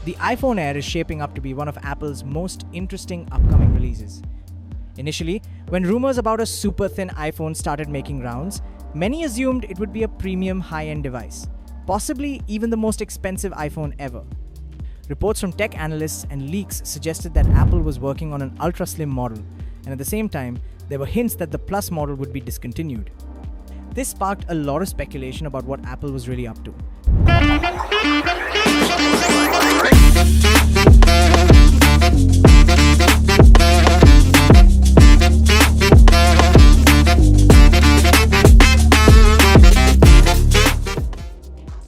The iPhone Air is shaping up to be one of Apple's most interesting upcoming releases. Initially, when rumors about a super thin iPhone started making rounds, many assumed it would be a premium high-end device, possibly even the most expensive iPhone ever. Reports from tech analysts and leaks suggested that Apple was working on an ultra-slim model, and at the same time, there were hints that the Plus model would be discontinued. This sparked a lot of speculation about what Apple was really up to.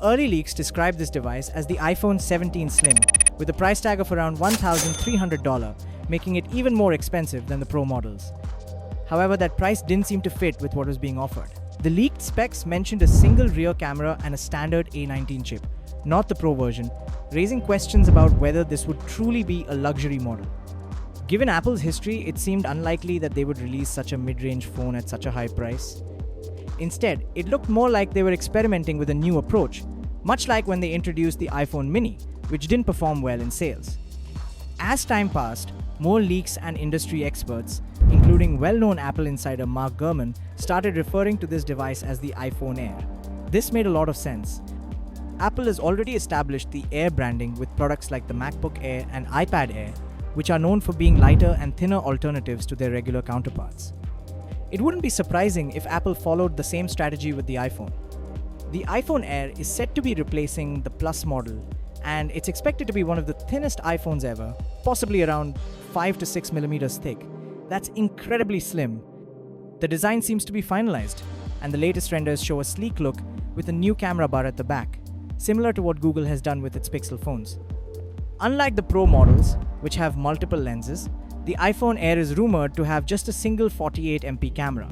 Early leaks described this device as the iPhone 17 Slim, with a price tag of around $1,300, making it even more expensive than the Pro models. However, that price didn't seem to fit with what was being offered. The leaked specs mentioned a single rear camera and a standard A19 chip, not the Pro version, raising questions about whether this would truly be a luxury model. Given Apple's history, it seemed unlikely that they would release such a mid-range phone at such a high price. Instead, it looked more like they were experimenting with a new approach, much like when they introduced the iPhone mini, which didn't perform well in sales. As time passed, more leaks and industry experts, including well-known Apple insider Mark Gurman, started referring to this device as the iPhone Air. This made a lot of sense. Apple has already established the Air branding with products like the MacBook Air and iPad Air, which are known for being lighter and thinner alternatives to their regular counterparts. It wouldn't be surprising if Apple followed the same strategy with the iPhone. The iPhone Air is set to be replacing the Plus model, and it's expected to be one of the thinnest iPhones ever, possibly around 5 to 6 millimeters thick. That's incredibly slim. The design seems to be finalized, and the latest renders show a sleek look with a new camera bar at the back, similar to what Google has done with its Pixel phones. Unlike the Pro models, which have multiple lenses, the iPhone Air is rumored to have just a single 48MP camera.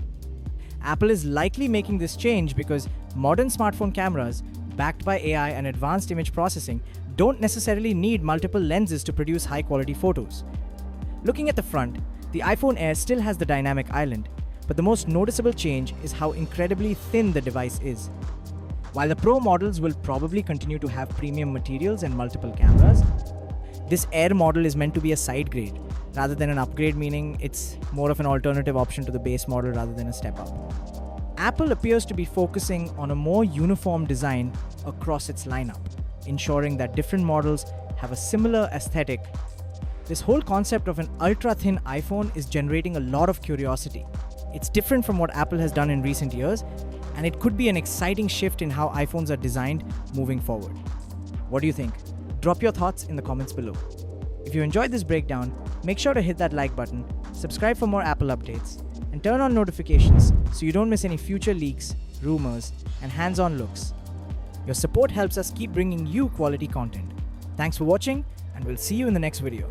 Apple is likely making this change because modern smartphone cameras, backed by AI and advanced image processing, don't necessarily need multiple lenses to produce high-quality photos. Looking at the front, the iPhone Air still has the dynamic island, but the most noticeable change is how incredibly thin the device is. While the Pro models will probably continue to have premium materials and multiple cameras, this Air model is meant to be a side grade, rather than an upgrade, meaning it's more of an alternative option to the base model rather than a step up. Apple appears to be focusing on a more uniform design across its lineup, ensuring that different models have a similar aesthetic. This whole concept of an ultra-thin iPhone is generating a lot of curiosity. It's different from what Apple has done in recent years, and it could be an exciting shift in how iPhones are designed moving forward. What do you think? Drop your thoughts in the comments below. If you enjoyed this breakdown, make sure to hit that like button, subscribe for more Apple updates, and turn on notifications so you don't miss any future leaks, rumors, and hands-on looks. Your support helps us keep bringing you quality content. Thanks for watching, and we'll see you in the next video.